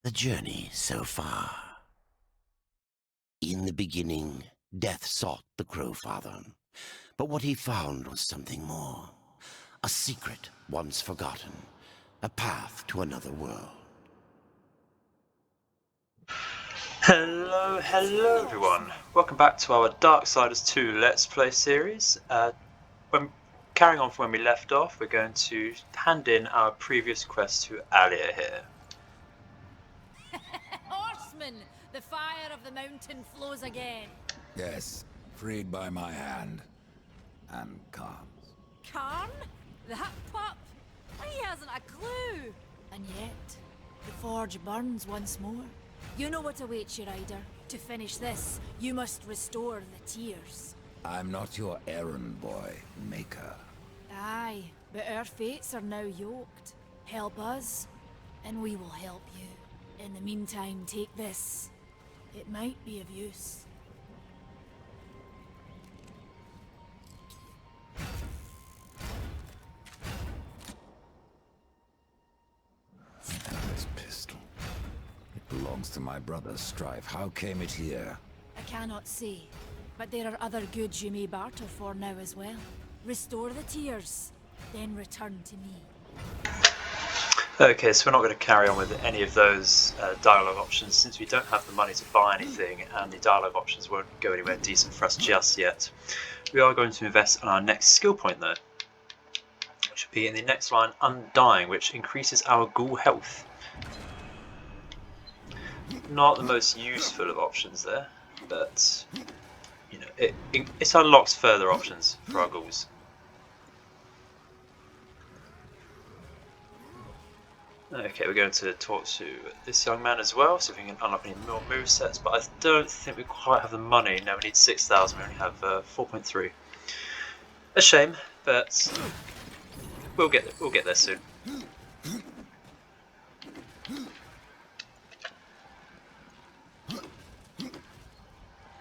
The journey so far. In the beginning, death sought the Crowfather, but what he found was something more. A secret once forgotten, a path to another world. Hello everyone. Welcome back to our Darksiders 2 Let's Play series. Carrying on from when we left off, we're going to hand in our previous quest to Alia here. Horsemen, the fire of the mountain flows again. Yes, freed by my hand. And calms. Karn? That pup? He hasn't a clue. And yet, the forge burns once more. You know what awaits you, Ryder. To finish this, you must restore the tears. I'm not your errand boy, Maker. Aye, but our fates are now yoked. Help us, and we will help you. In the meantime, take this. It might be of use. This pistol. It belongs to my brother, Strife. How came it here? I cannot say, but there are other goods you may barter for now as well. Restore the tears, then return to me. Okay, so we're not going to carry on with any of those dialogue options since we don't have the money to buy anything, and the dialogue options won't go anywhere decent for us just yet. We are going to invest on our next skill point though, which will be in the next line, Undying, which increases our ghoul health. Not the most useful of options there, but you know, it unlocks further options for our ghouls. Okay, we're going to talk to this young man as well, see if we can unlock any more movesets, but I don't think we quite have the money. No, we need 6,000, we only have 4.3. A shame, but we'll get there soon.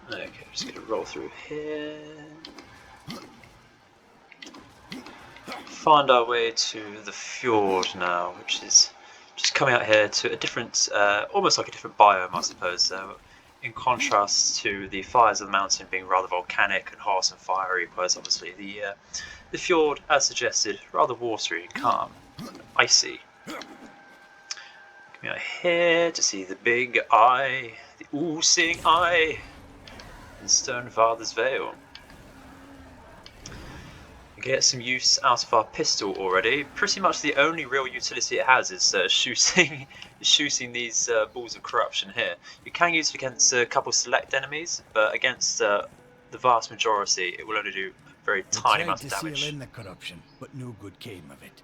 Okay, just going to roll through here. Find our way to the fjord now, which is just coming out here to a different, almost like a different biome, I suppose. In contrast to the fires of the mountain being rather volcanic and hot and fiery, whereas obviously the fjord, as suggested, rather watery and calm, icy. Coming out here to see the big eye, the all-seeing eye, in Stonefather's Vale. Get some use out of our pistol already. Pretty much the only real utility it has is shooting these balls of corruption here. You can use it against a couple select enemies, but against the vast majority, it will only do a very tiny amount of damage. Seal in the corruption, but no good came of it.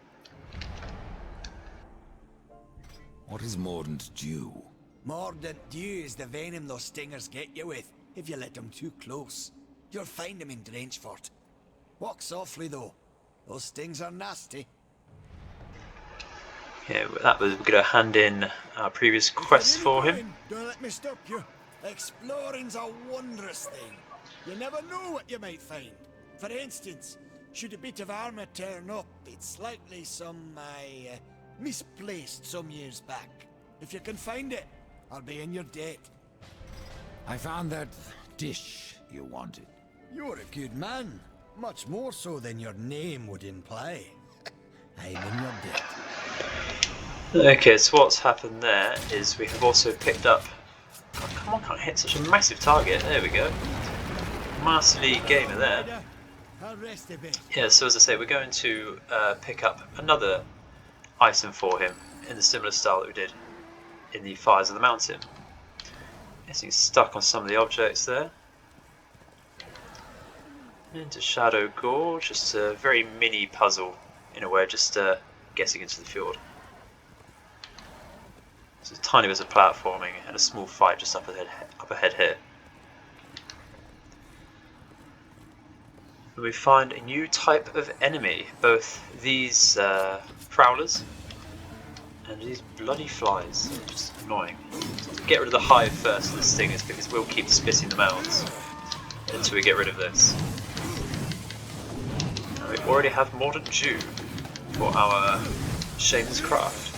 What is Mordant due? Mordant dew is the venom those stingers get you with, if you let them too close. You'll find them in Drenchfort. Walk softly though. Those stings are nasty. Yeah, that was, we're going to hand in our previous quest for him. Don't let me stop you. Exploring's a wondrous thing. You never know what you might find. For instance, should a bit of armor turn up, it's likely some misplaced some years back. If you can find it, I'll be in your debt. I found that dish you wanted. You're a good man. Much more so than your name would imply. I'm in your debt. Okay, so what's happened there is we have also picked up... Oh, come on, can't hit such a massive target. There we go. Master League gamer there. Yeah, so as I say, we're going to pick up another item for him in the similar style that we did in the Fires of the Mountain. Getting stuck on some of the objects there. Into Shadow Gorge, just a very mini puzzle in a way, just getting into the fjord. It's a tiny bit of platforming and a small fight just up ahead here. We find a new type of enemy, both these prowlers and these bloody flies. Just annoying. Get rid of the hive first of the stingers because we'll keep spitting them out until we get rid of this. We already have Mordant Dew for our Shaman's Craft.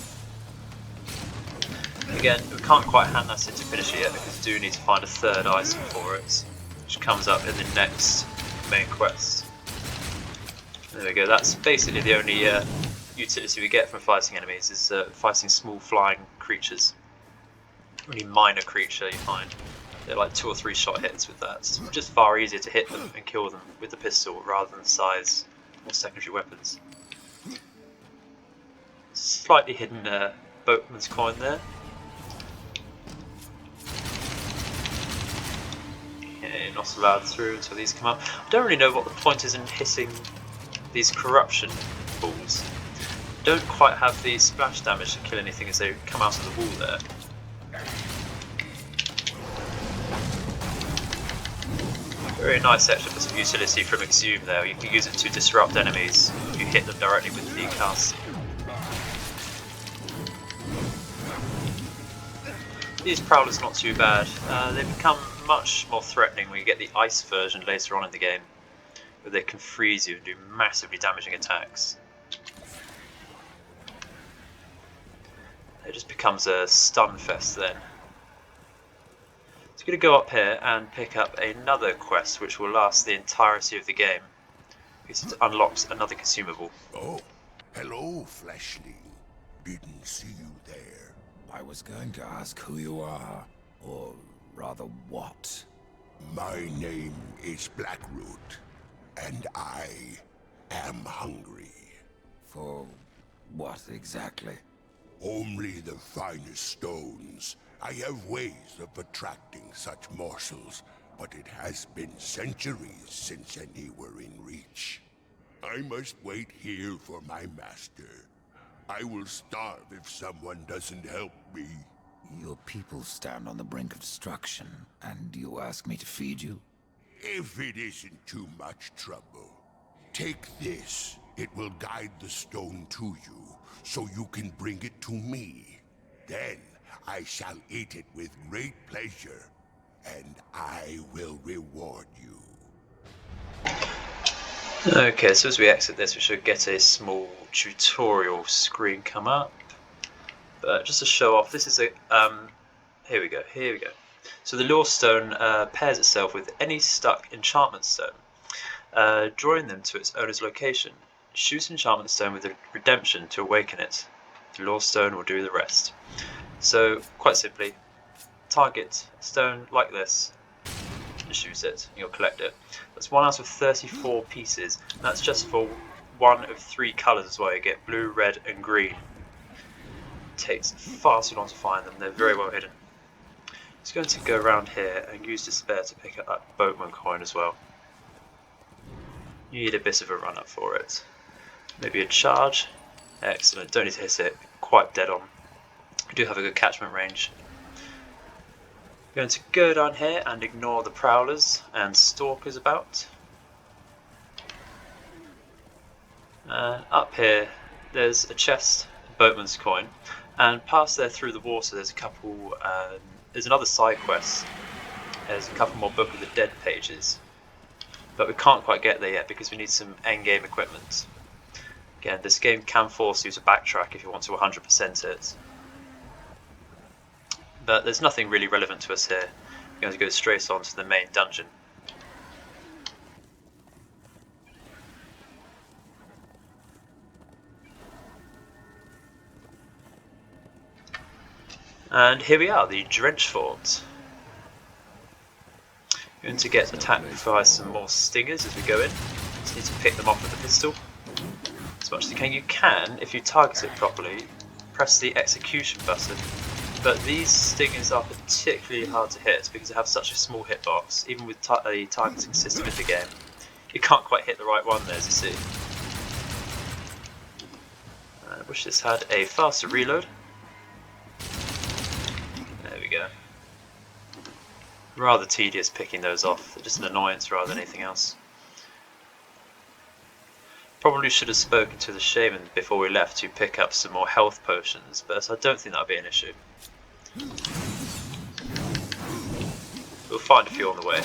Again, we can't quite hand that in to finish it yet because we do need to find a third item for it, which comes up in the next main quest. There we go, that's basically the only utility we get from fighting enemies, is fighting small flying creatures. Really minor creature you find. They're like 2 or 3 shot hits with that. It's just far easier to hit them and kill them with the pistol rather than size or secondary weapons. Slightly hidden boatman's coin there. Okay, not allowed through until these come up. I don't really know what the point is in hitting these corruption balls. Don't quite have the splash damage to kill anything as they come out of the wall there. Very nice extra bit of utility from Exhume there. You can use it to disrupt enemies if you hit them directly with the cast. These Prowlers are not too bad. They become much more threatening when you get the ice version later on in the game, where they can freeze you and do massively damaging attacks. It just becomes a stun fest then. So I'm going to go up here and pick up another quest which will last the entirety of the game, because it unlocks another consumable. Oh, hello, Fleshling. Didn't see you there. I was going to ask who you are, or rather what. My name is Blackroot, and I am hungry. For what exactly? Only the finest stones. I have ways of attracting such morsels, but it has been centuries since any were in reach. I must wait here for my master. I will starve if someone doesn't help me. Your people stand on the brink of destruction, and you ask me to feed you? If it isn't too much trouble, take this. It will guide the stone to you, so you can bring it to me. Then I shall eat it with great pleasure, and I will reward you. Okay, so as we exit this, we should get a small tutorial screen come up. But just to show off, this is a here we go. So the lure stone pairs itself with any stuck enchantment stone, drawing them to its owner's location. Shoot an enchantment stone with a redemption to awaken it. The lure stone will do the rest. So quite simply, target a stone like this and shoot it, and you'll collect it. That's 1 out of 34 pieces, and that's just for one of 3 colours as well. You get blue, red and green. It takes far too long to find them, they're very well hidden. Just going to go around here and use Despair to pick up that boatman coin as well. You need a bit of a run up for it. Maybe a charge. Excellent, don't need to hit it, quite dead on. We do have a good catchment range. I'm going to go down here and ignore the prowlers and stalkers about. Up here there's a chest, boatman's coin, and past there through the water there's a couple, there's another side quest. There's a couple more Book of the Dead pages, but we can't quite get there yet because we need some endgame equipment. Again, this game can force you to backtrack if you want to 100% it. But there's nothing really relevant to us here. We're going to go straight on to the main dungeon. And here we are, the Drenchfort. We're going to get attacked by some more stingers as we go in. Just need to pick them off with the pistol as much as you can. You can, if you target it properly, press the execution button. But these stingers are particularly hard to hit because they have such a small hitbox. Even with a targeting system in the game, you can't quite hit the right one there, as you see. I wish this had a faster reload. There we go. Rather tedious picking those off. They're just an annoyance rather than anything else. Probably should have spoken to the shaman before we left to pick up some more health potions, but I don't think that'll be an issue. We'll find a few on the way.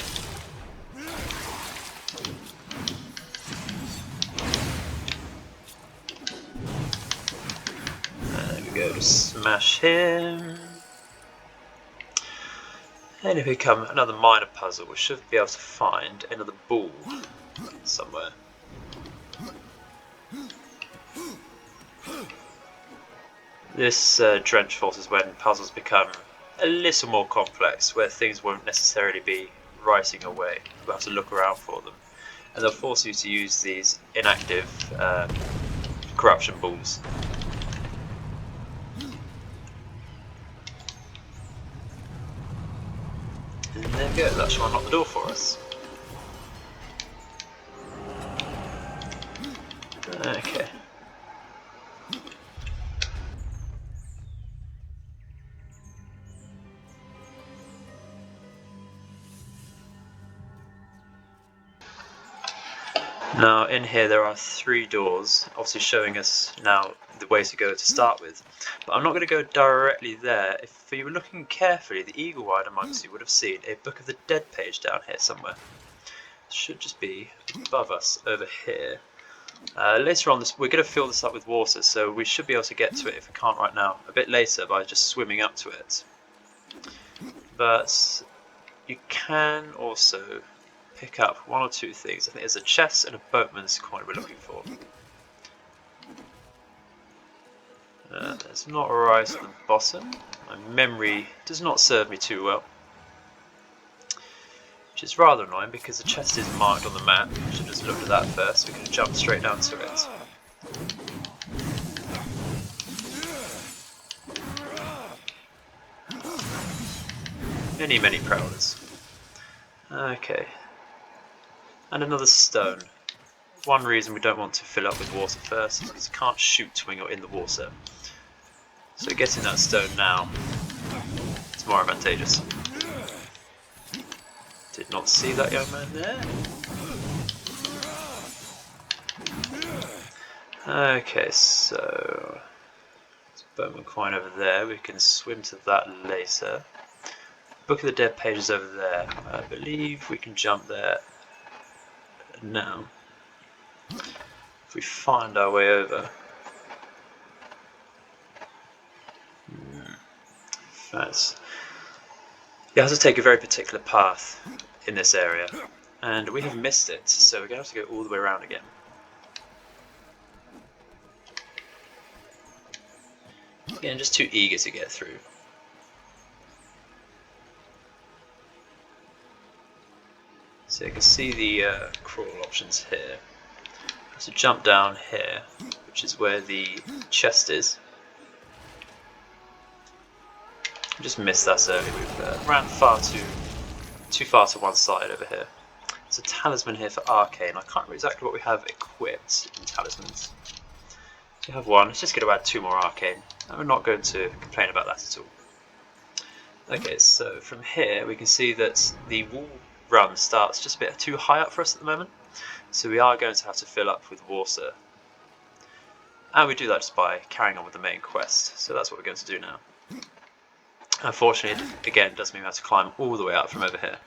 There we go, just smash him. And if we come another minor puzzle, we should be able to find another ball somewhere. This Drenchfort is when puzzles become a little more complex, where things won't necessarily be writing away. We'll have to look around for them. And they'll force you to use these inactive corruption balls. And there we go, that should unlock the door for us. Okay. Now in here there are 3 doors, obviously showing us now the way to go to start with. But I'm not going to go directly there. If you were looking carefully, the eagle-eyed amongst you would have seen a Book of the Dead page down here somewhere. It should just be above us over here. Later on, we're going to fill this up with water, so we should be able to get to it if we can't right now, a bit later by just swimming up to it. But you can also pick up 1 or 2 things. I think there's a chest and a boatman's coin we're looking for. There's not a rise at the bottom. My memory does not serve me too well, which is rather annoying because the chest is marked on the map. I should have just looked at that first. We could have jumped straight down to it. Many prowlers. Okay. And another stone. One reason we don't want to fill up with water first is because you can't shoot when you're in the water. So getting that stone now is more advantageous. Did not see that young man there. Okay, so there's a bowman coin over there. We can swim to that later. Book of the Dead page is over there. I believe we can jump there now. If we find our way over. You have to take a very particular path in this area, and we have missed it, so we're going to have to go all the way around again. Again, just too eager to get through. So you can see the crawl options here. So jump down here, which is where the chest is. Just missed that early. We've ran too far to one side over here. There's a talisman here for arcane. I can't remember exactly what we have equipped in talismans. We have one. It's just going to add 2 more arcane. And we're not going to complain about that at all. Okay, so from here we can see that the wall run starts just a bit too high up for us at the moment. So we are going to have to fill up with water. And we do that just by carrying on with the main quest. So that's what we're going to do now. Unfortunately, again, it does mean we have to climb all the way out from over here.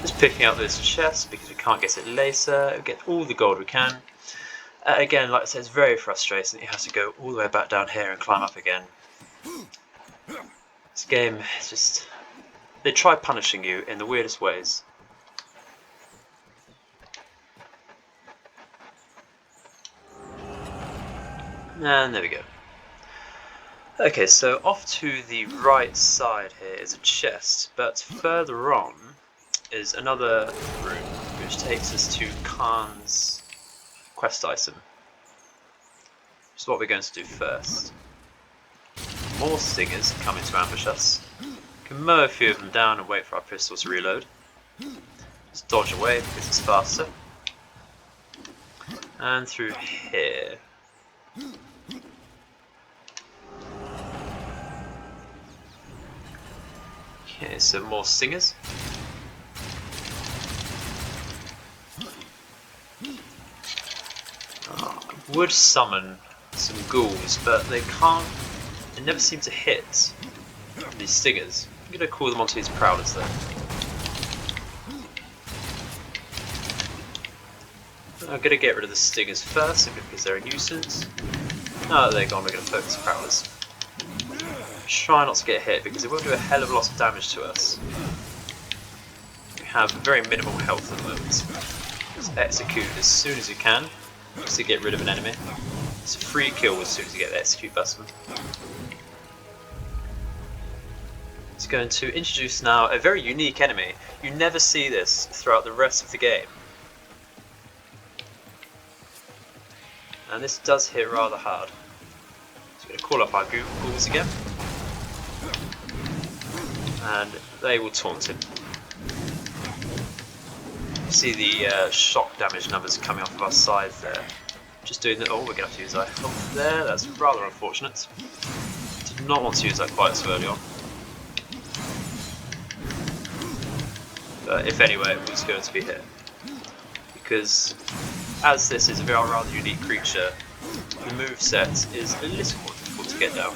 Just picking up this chest because we can't get it later. We get all the gold we can. Again, like I said, it's very frustrating that you have to go all the way back down here and climb up again. This game is just... they try punishing you in the weirdest ways. And there we go. Okay, so off to the right side here is a chest, but further on is another room which takes us to Khan's quest item, which is what we're going to do first. More stingers coming to ambush us. We can mow a few of them down and wait for our pistols to reload. Just dodge away because it's faster. And through here. Okay, so more stingers. would summon some ghouls, but they can't. They never seem to hit these stingers. I'm going to call them onto these prowlers though. I'm going to get rid of the stingers first because they're a nuisance. Now that they're gone, we're going to focus prowlers. Try not to get hit because it will do a hell of a lot of damage to us. We have very minimal health at the moment. Just execute as soon as you can, just to get rid of an enemy. It's a free kill as soon as you get the execute button. It's going to introduce now a very unique enemy. You never see this throughout the rest of the game. And this does hit rather hard. So we're going to call up our ghouls again. And they will taunt him. You see the shock damage numbers coming off of our sides there. Just doing that. Oh, we're going to have to use our health there. That's rather unfortunate. Did not want to use that quite so early on. But if anyway, it was going to be hit. Because as this is a very rather unique creature, the moveset is a little more difficult to get down.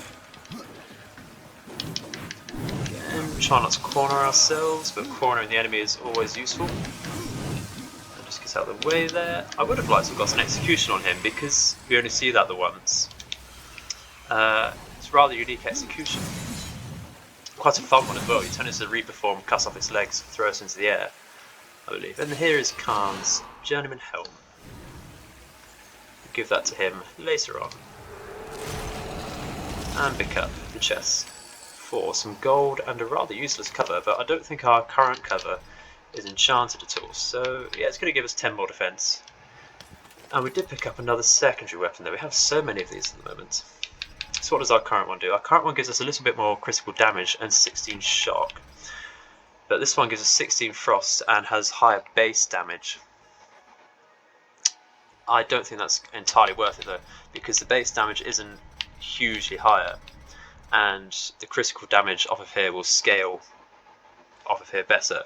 Again, try not to corner ourselves, but cornering the enemy is always useful. And just get out of the way there. I would have liked to have got an execution on him because we only see that the once. It's a rather unique execution. Quite a fun one as well. You turn into the Reaper form, cut off its legs, throw us into the air, I believe. And here is Khan's Journeyman Helm. Give that to him later on. And pick up the chest for some gold and a rather useless cover, but I don't think our current cover is enchanted at all. So yeah, it's going to give us 10 more defense. And we did pick up another secondary weapon there. We have so many of these at the moment. So what does our current one do? Our current one gives us a little bit more critical damage and 16 shock. But this one gives us 16 frost and has higher base damage. I don't think that's entirely worth it though, because the base damage isn't hugely higher, and the critical damage off of here will scale off of here better.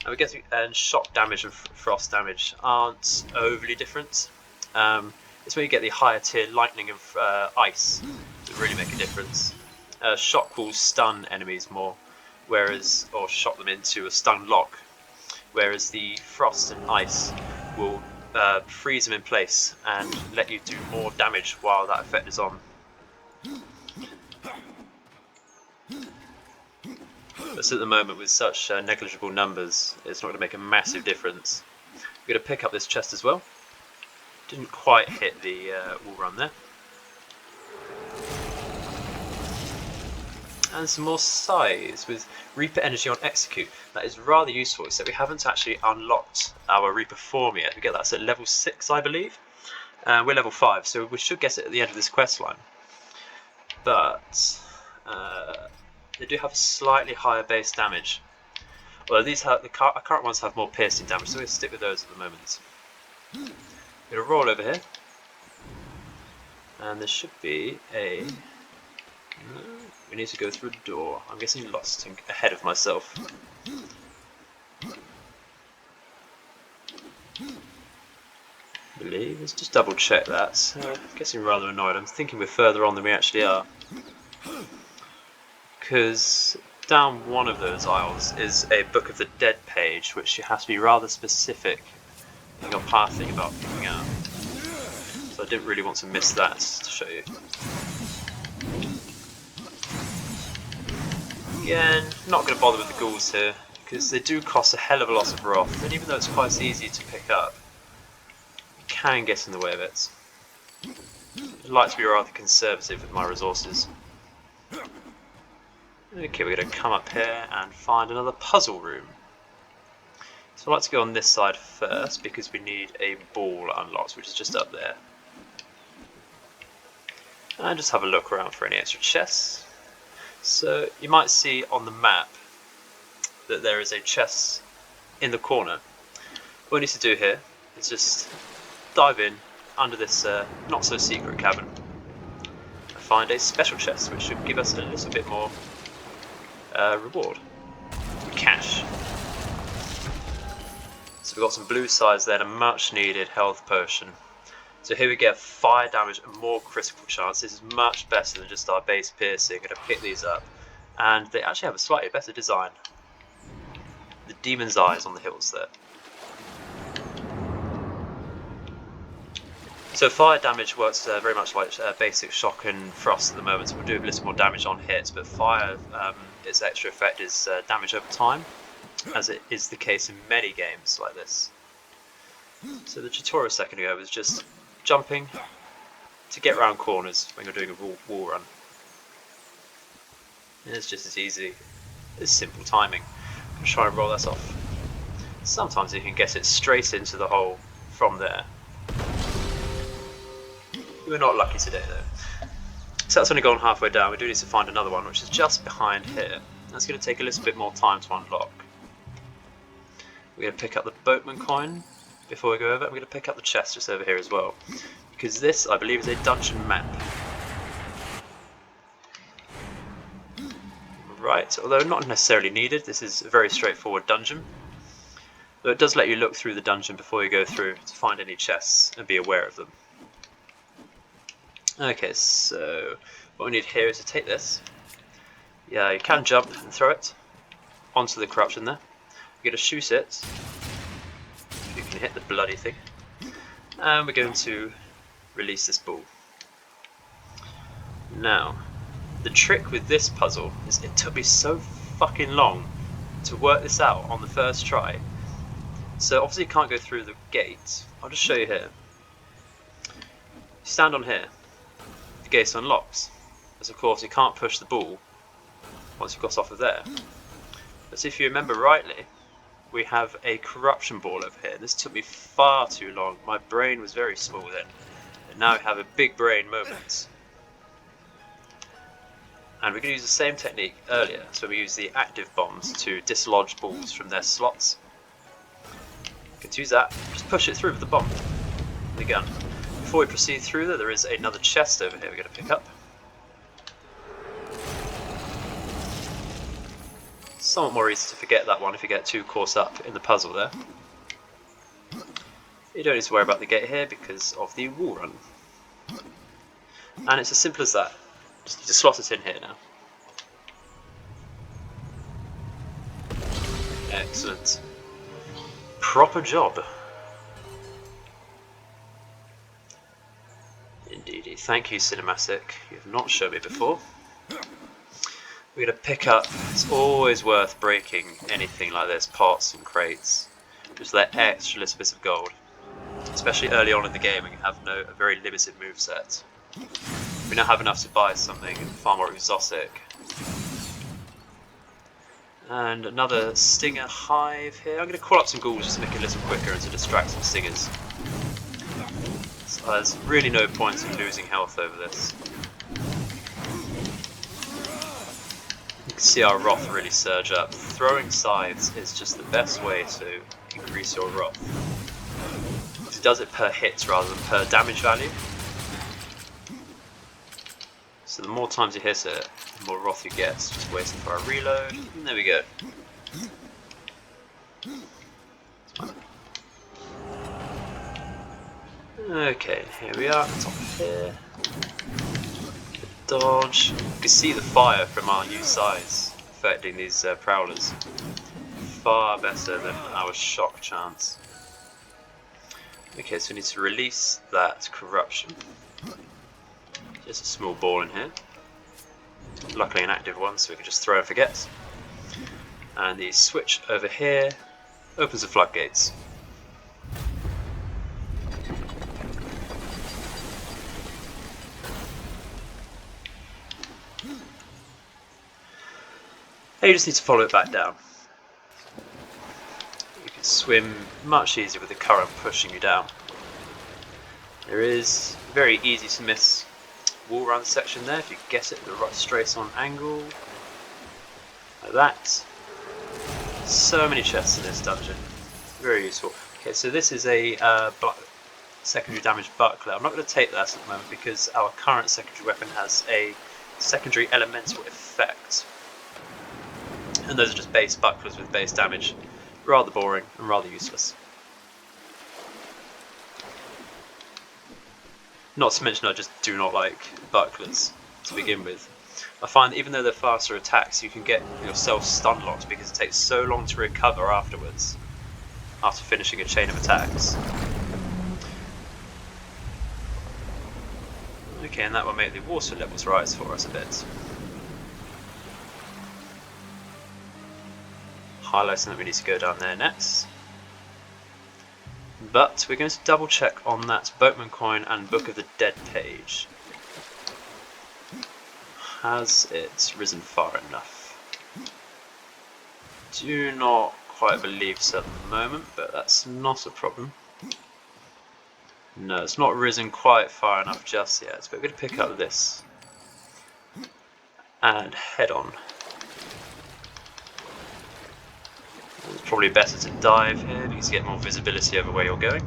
And we get and shock damage and frost damage aren't overly different. It's when you get the higher tier lightning and ice that really make a difference. Shock will stun enemies more, whereas or shock them into a stun lock, whereas the frost and ice will freeze them in place and let you do more damage while that effect is on. But at the moment, with such negligible numbers, it's not going to make a massive difference. We're going to pick up this chest as well. Didn't quite hit the wall run there. And some more size with Reaper Energy on Execute. That is rather useful, except we haven't actually unlocked our Reaper form yet. We get that at level 6, I believe. We're level 5, so we should get it at the end of this quest line. But they do have slightly higher base damage. Well, these have, our current ones have more piercing damage, so we'll stick with those at the moment. I'm going to roll over here. And there should be a... No, we need to go through a door. I'm getting lost and ahead of myself. I believe. Let's just double check that. Getting rather annoyed. I'm thinking we're further on than we actually are. Because down one of those aisles is a Book of the Dead page, which you have to be rather specific in your pathing about picking out. So I didn't really want to miss that to show you. Again, not going to bother with the ghouls here, because they do cost a hell of a lot of wrath, and even though it's quite easy to pick up, you can get in the way of it. I'd like to be rather conservative with my resources. Okay, we're going to come up here and find another puzzle room. So I'd like to go on this side first, because we need a ball unlocked, which is just up there. And just have a look around for any extra chests. So you might see on the map that there is a chest in the corner. What we need to do here is just dive in under this not so secret cabin and find a special chest which should give us a little bit more reward. Cash. So we've got some blue sides there and a much needed health potion. So So here we get fire damage and more critical chance. This is much better than just our base piercing. I'm going to pick these up, and they actually have a slightly better design. The demon's eyes on the hills there. So fire damage works very much like basic shock and frost at the moment, so we'll do a little more damage on hits, but fire, its extra effect is damage over time, as it is the case in many games like this. So the tutorial a second ago was just jumping to get around corners when you're doing a wall run. And it's just as easy as simple timing. I'm going to try and roll that off. Sometimes you can get it straight into the hole from there. We're not lucky today though. So that's only gone halfway down. We do need to find another one, which is just behind here. That's going to take a little bit more time to unlock. We're going to pick up the boatman coin before we go over. We're going to pick up the chest just over here as well, because this, I believe, is a dungeon map. Right, although not necessarily needed, this is a very straightforward dungeon. Though it does let you look through the dungeon before you go through to find any chests and be aware of them. Okay, so what we need here is to take this. Yeah, you can jump and throw it onto the corruption there. You're going to shoot it. You can hit the bloody thing. And we're going to release this ball. Now, the trick with this puzzle is it took me so fucking long to work this out on the first try. So obviously you can't go through the gate. I'll just show you here. You stand on here. The gate unlocks. As of course you can't push the ball once you've got off of there. But if you remember rightly, we have a corruption ball over here. This took me far too long. My brain was very small then. And now we have a big brain moment. And we're going to use the same technique earlier. So we use the active bombs to dislodge balls from their slots. You can use that. Just push it through with the bomb. The gun. Before we proceed through there is another chest over here we're going to pick up. Somewhat more easy to forget that one if you get too caught up in the puzzle there. You don't need to worry about the gate here because of the wall run. And it's as simple as that. Just need to slot it in here now. Excellent. Proper job. Indeedy. Thank you, Cinematic. You have not shown me before. We're going to pick up, it's always worth breaking anything like this, pots and crates, just that extra little bit of gold. Especially early on in the game when you have a very limited moveset. We now have enough to buy something far more exotic. And another stinger hive here. I'm going to call up some ghouls just to make it a little quicker and to distract some stingers. So there's really no point in losing health over this. You can see our wrath really surge up. Throwing scythes is just the best way to increase your wrath. It does it per hit rather than per damage value. So the more times you hit it, the more wrath you get. Just waiting for our reload, and there we go. Okay, here we are, top of here. Dodge. You can see the fire from our new size affecting these prowlers. Far better than our shock chance. Okay, so we need to release that corruption. Just a small ball in here. Luckily an active one, so we can just throw and forget. And the switch over here opens the floodgates. And you just need to follow it back down. You can swim much easier with the current pushing you down. There is a very easy to miss wall run section there if you get it at the right straight on angle. Like that. So many chests in this dungeon. Very useful. Okay, so this is a secondary damage buckler. I'm not going to take that at the moment because our current secondary weapon has a secondary elemental effect. And those are just base bucklers with base damage. Rather boring and rather useless. Not to mention I just do not like bucklers to begin with. I find that even though they're faster attacks, you can get yourself stun locked because it takes so long to recover afterwards, after finishing a chain of attacks. Okay, and that will make the water levels rise for us a bit. Highlighting that we need to go down there next. But we're going to double check on that Boatman coin and Book of the Dead page. Has it risen far enough? Do not quite believe so at the moment, but that's not a problem. No, it's not risen quite far enough just yet, but we're going to pick up this and head on. It's probably better to dive here because you get more visibility over where you're going.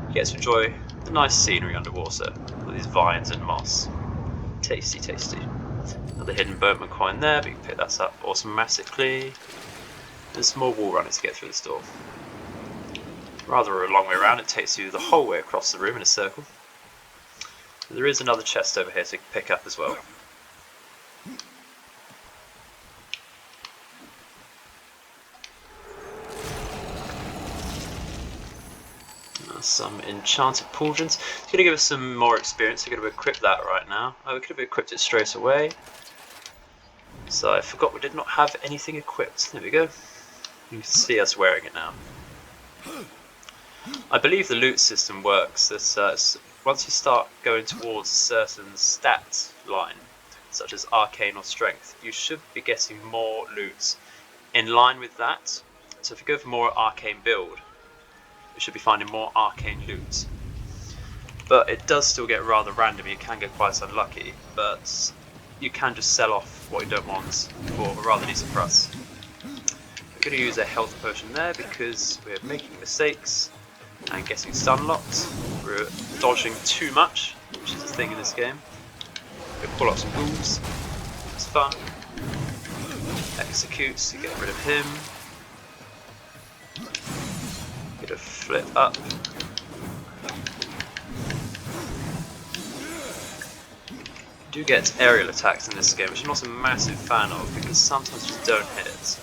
You get to enjoy the nice scenery underwater with these vines and moss. Tasty, tasty. Another hidden boatman coin there, but you can pick that up automatically. There's some more wall running to get through this door. Rather a long way around, it takes you the whole way across the room in a circle. There is another chest over here to pick up as well. Some enchanted pauldrons. It's going to give us some more experience. We're going to equip that right now. Oh, we could have equipped it straight away. So I forgot we did not have anything equipped. There we go. You can see us wearing it now. I believe the loot system works. That once you start going towards a certain stat line, such as arcane or strength, you should be getting more loot in line with that. So if you go for more arcane build, you should be finding more arcane loot. But it does still get rather random, you can get quite unlucky, but you can just sell off what you don't want for a rather decent price. We're going to use a health potion there because we're making mistakes and getting stun locked. We're dodging too much, which is a thing in this game. We'll pull up some ghouls, it's fun. Executes to get rid of him. Get a flip up. You do get aerial attacks in this game, which I'm not a massive fan of because sometimes you just don't hit.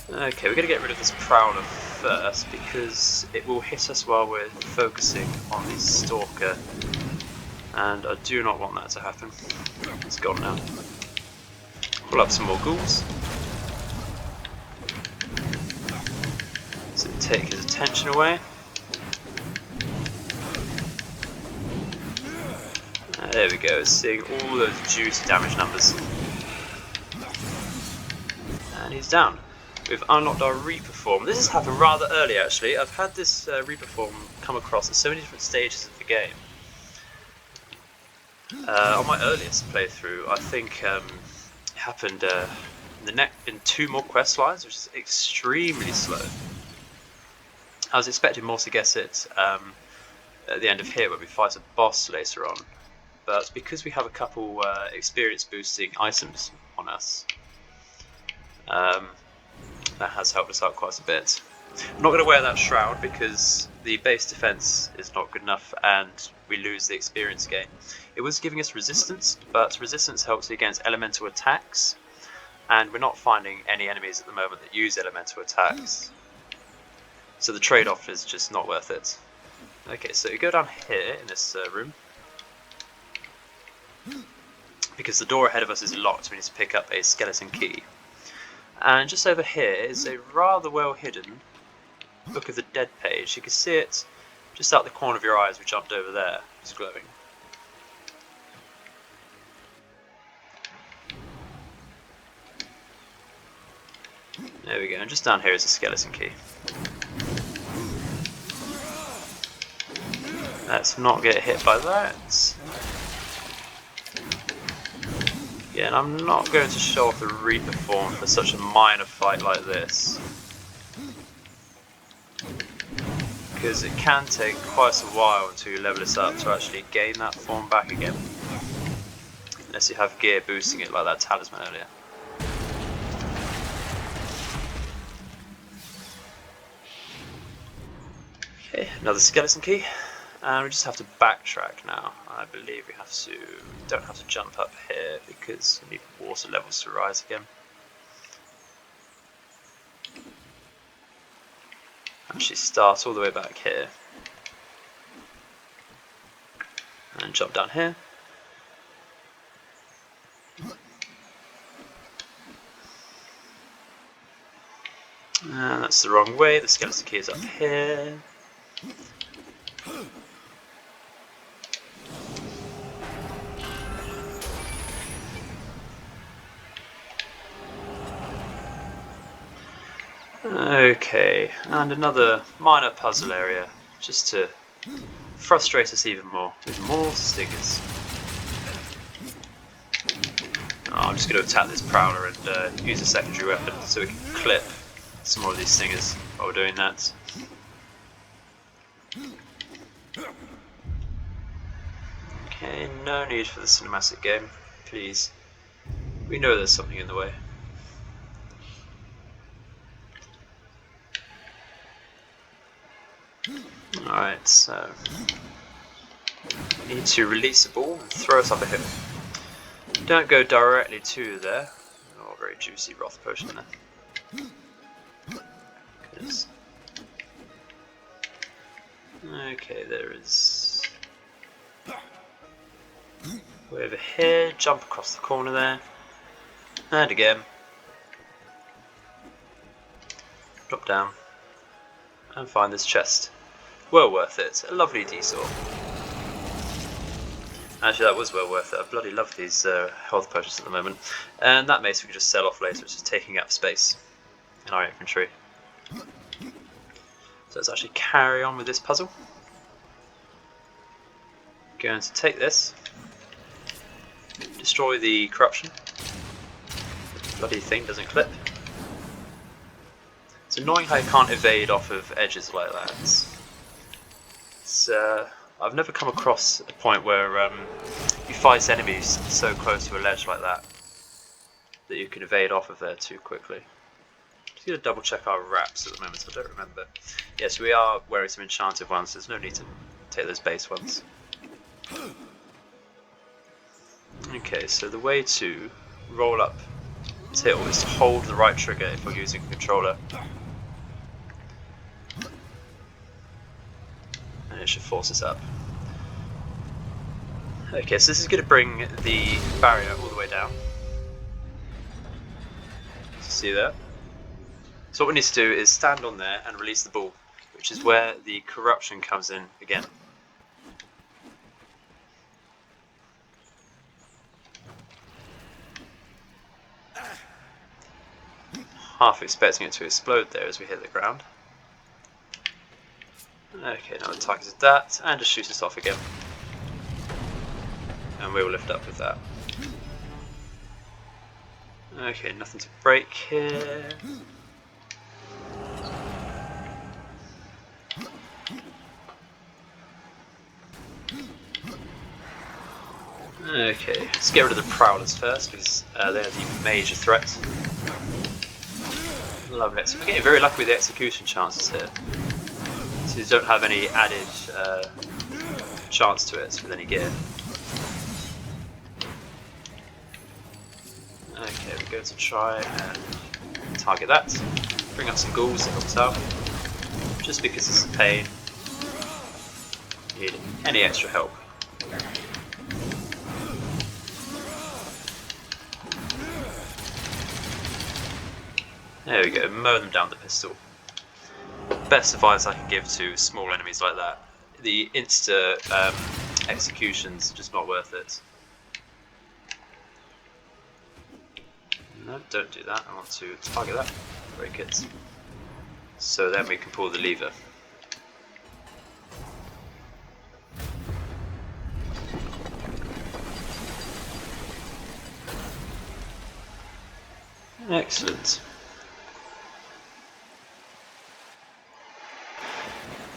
Okay, we're going to get rid of this Prowler first because it will hit us while we're focusing on the Stalker, and I do not want that to happen. It's gone now. Pull up some more ghouls. So take his attention away. There we go, seeing all those juicy damage numbers. And he's down. We've unlocked our Reaper form. This has happened rather early actually. I've had this Reaper form come across at so many different stages of the game. On my earliest playthrough, I think it happened in 2 more quest lines, which is extremely slow. I was expecting more to get it at the end of here when we fight a boss later on, but because we have a couple experience boosting items on us, that has helped us out quite a bit. I'm not going to wear that shroud because the base defense is not good enough and we lose the experience gain. It was giving us resistance, but resistance helps against elemental attacks, and we're not finding any enemies at the moment that use elemental attacks. So the trade-off is just not worth it. Okay, so you go down here in this room. Because the door ahead of us is locked, we need to pick up a skeleton key. And just over here is a rather well hidden Book of the Dead page. You can see it just out the corner of your eye as we jumped over there. It's glowing. There we go, and just down here is a skeleton key. Let's not get hit by that. Yeah, and I'm not going to show off the Reaper form for such a minor fight like this, because it can take quite a while until you level it up to actually gain that form back again, unless you have gear boosting it like that talisman earlier. Okay, another skeleton key. And we just have to backtrack now. I believe we don't have to jump up here because we need water levels to rise again. Actually start all the way back here. And jump down here. And that's the wrong way, the skeleton key is up here. Okay, and another minor puzzle area, just to frustrate us even more, with more stickers. Oh, I'm just going to attack this prowler and use a secondary weapon so we can clip some more of these stingers while we're doing that. Okay, no need for the cinematic game, please. We know there's something in the way. Alright, so we need to release a ball and throw it up a hill. Don't go directly to there. Oh, very juicy Wrath potion there. Okay, there is. Way over here, jump across the corner there. And again. Drop down. And find this chest. Well worth it. A lovely D-sword. Actually, that was well worth it. I bloody love these health potions at the moment. And that mace we can just sell off later. It's just taking up space in our inventory. So let's actually carry on with this puzzle. Going to take this. Destroy the corruption. The bloody thing doesn't clip. It's annoying how you can't evade off of edges like that. I've never come across a point where you fight enemies so close to a ledge like that that you can evade off of there too quickly. Just going to double check our wraps at the moment, so I don't remember. Yes, we are wearing some enchanted ones, so there's no need to take those base ones. Okay, so the way to roll up tilt is to hold the right trigger if you're using a controller. And it should force us up. Okay, so this is going to bring the barrier all the way down. See that? So what we need to do is stand on there and release the ball, which is where the corruption comes in again. Half expecting it to explode there as we hit the ground. Okay, now the target is that, and just shoot us off again. And we will lift up with that. Okay, nothing to break here. Okay, let's get rid of the prowlers first, because they're the major threat. Lovely. So we're getting very lucky with the execution chances here. So you don't have any added chance to it with any gear. Okay, we're going to try and target that. Bring up some ghouls that helps out. Just because it's a pain. Need any extra help. There we go, mow them down with the pistol. Best advice I can give to small enemies like that. The insta execution's just not worth it. No, don't do that. I want to target that. Break it. So then we can pull the lever. Excellent.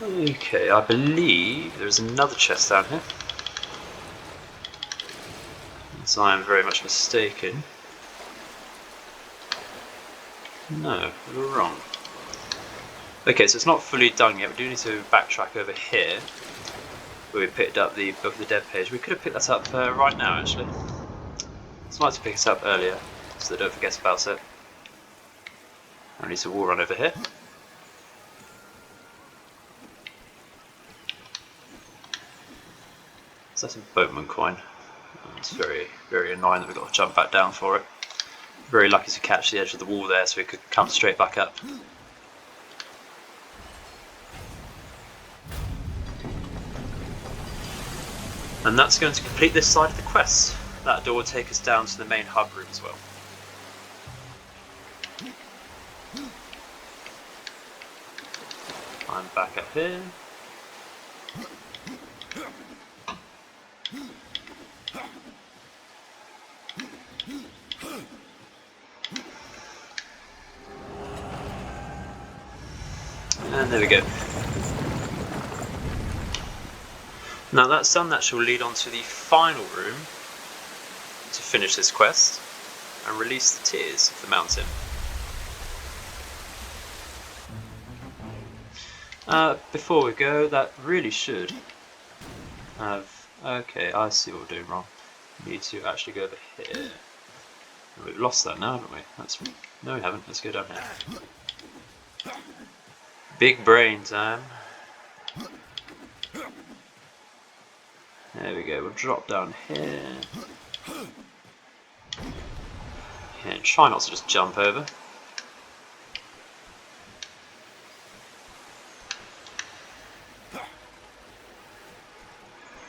Okay, I believe there's another chest down here. Unless I am very much mistaken. No, we're wrong. Okay, so it's not fully done yet. We do need to backtrack over here, where we picked up the Book of the Dead page. We could have picked that up right now, actually. It's nice to pick it up earlier, so they don't forget about it. I need to wall run over here. So that's a boatman coin. It's very, very annoying that we've got to jump back down for it. Very lucky to catch the edge of the wall there, so we could come straight back up. And that's going to complete this side of the quest. That door will take us down to the main hub room as well. I'm back up here. And there we go. Now that's done, that shall lead on to the final room to finish this quest and release the tears of the mountain. Before we go, that really should have... Okay, I see what we're doing wrong. We need to actually go over here. We've lost that now, haven't we? No, we haven't. Let's go down here. Big brain time. There we go, we'll drop down here. And try not to just jump over.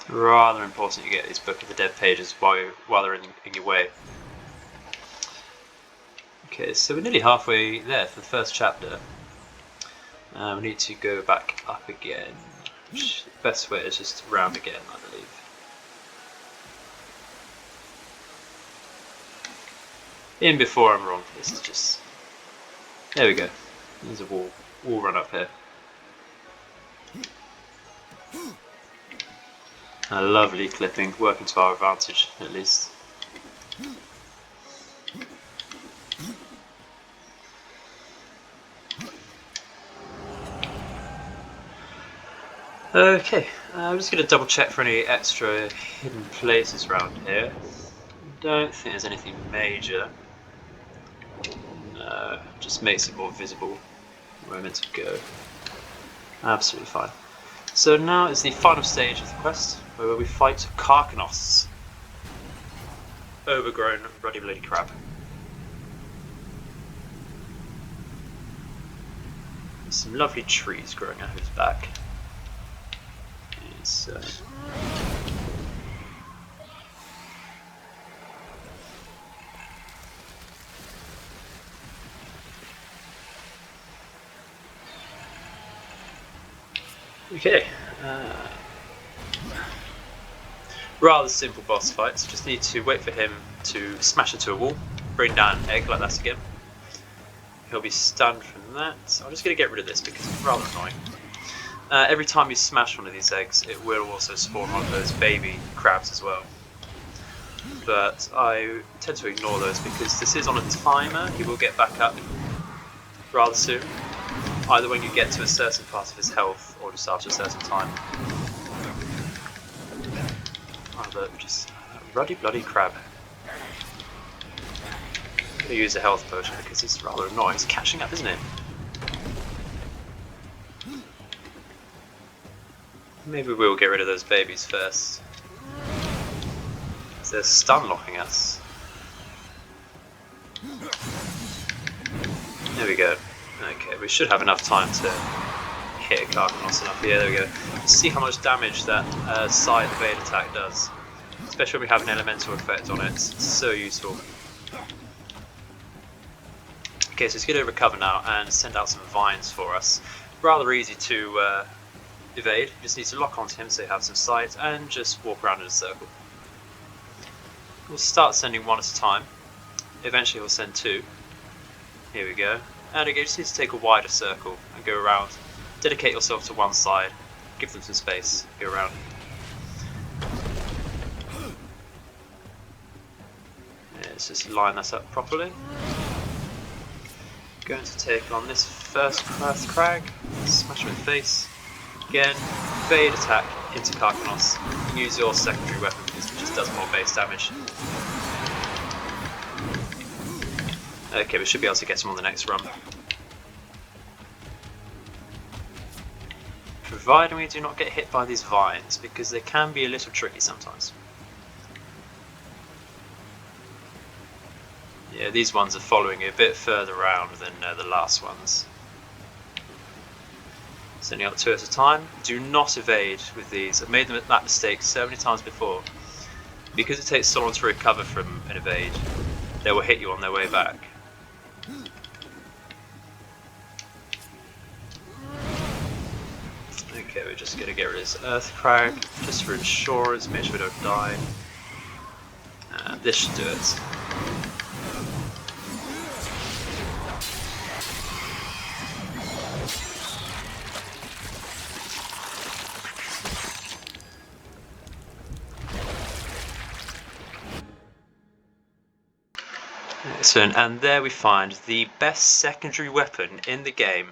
Rather important you get these Book of the Dead pages while they're in your way. Okay, so we're nearly halfway there for the first chapter. We need to go back up again. The best way is just round again, I believe. In before I'm wrong, this is just... There we go. There's a wall run up here. A lovely clipping, working to our advantage at least. Okay, I'm just going to double check for any extra hidden places around here. Don't think there's anything major. No, just makes it more visible where I'm meant to go. Absolutely fine. So now is the final stage of the quest, where we fight Karkanos, overgrown ruddy bloody crab. There's some lovely trees growing out of his back. Okay. Rather simple boss fights. Just need to wait for him to smash into a wall, bring down an egg like that again. He'll be stunned from that. I'm just going to get rid of this because it's rather annoying. Every time you smash one of these eggs, it will also spawn one of those baby crabs as well. But I tend to ignore those because this is on a timer. He will get back up rather soon, either when you get to a certain part of his health or just after a certain time. But just ruddy bloody crab. I'm going to use a health potion because it's rather annoying. It's catching up, isn't it? Maybe we'll get rid of those babies first. They're stun locking us. There we go. Okay, we should have enough time to hit Karkanos enough. Yeah, there we go. Let's see how much damage that side evade attack does. Especially when we have an elemental effect on it. It's so useful. Okay, so it's going to recover now and send out some vines for us. Rather easy to evade. You just need to lock onto him so you have some sight and just walk around in a circle. We'll start sending one at a time. Eventually we'll send two. Here we go. And again, you just need to take a wider circle and go around. Dedicate yourself to one side. Give them some space. Go around. Let's just line that up properly. Going to take on this first class crag, smash him in the face. Again, evade attack into Karkanos. You can use your secondary weapon because it just does more base damage. Okay, we should be able to get him on the next run. Providing we do not get hit by these vines, because they can be a little tricky sometimes. Yeah, these ones are following a bit further around than the last ones. Sending out 2 at a time. Do not evade with these. I've made that mistake so many times before. Because it takes so long to recover from an evade, they will hit you on their way back. Okay, we're just going to get rid of this Earth Crag, just for insurance, make sure we don't die. And this should do it. Excellent, and there we find the best secondary weapon in the game,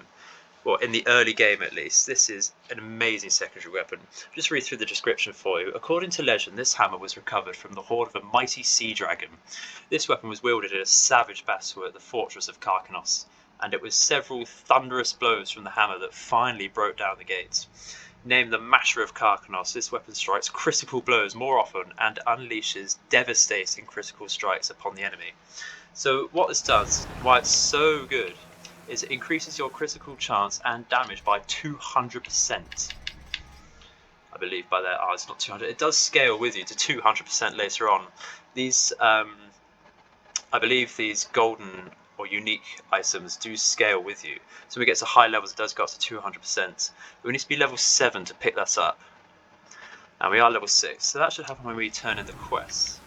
or in the early game at least. This is an amazing secondary weapon. I'll just read through the description for you. According to legend, this hammer was recovered from the hoard of a mighty sea dragon. This weapon was wielded in a savage battle at the fortress of Karkanos, and it was several thunderous blows from the hammer that finally broke down the gates. Named the Masher of Karkanos, this weapon strikes critical blows more often and unleashes devastating critical strikes upon the enemy. So what this does, why it's so good, is it increases your critical chance and damage by 200%. I believe by there, it's not 200, it does scale with you to 200% later on. These, I believe these golden or unique items do scale with you. So when we get to high levels, it does go up to 200%. We need to be level 7 to pick that up. And we are level 6, so that should happen when we turn in the quest.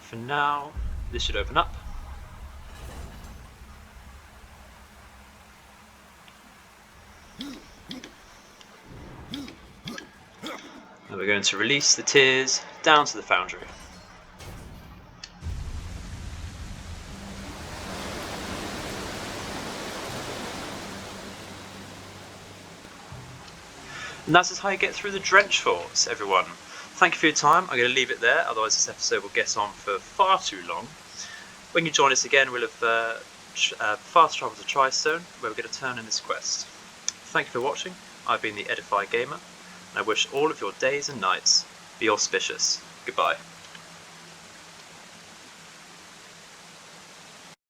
For now, this should open up. And we're going to release the tears down to the foundry. And that is how you get through the Drenchfort, everyone. Thank you for your time. I'm going to leave it there, otherwise this episode will get on for far too long. When you join us again, we'll have fast travel to Tristone, where we're going to turn in this quest. Thank you for watching. I've been the Edify Gamer, and I wish all of your days and nights be auspicious. Goodbye.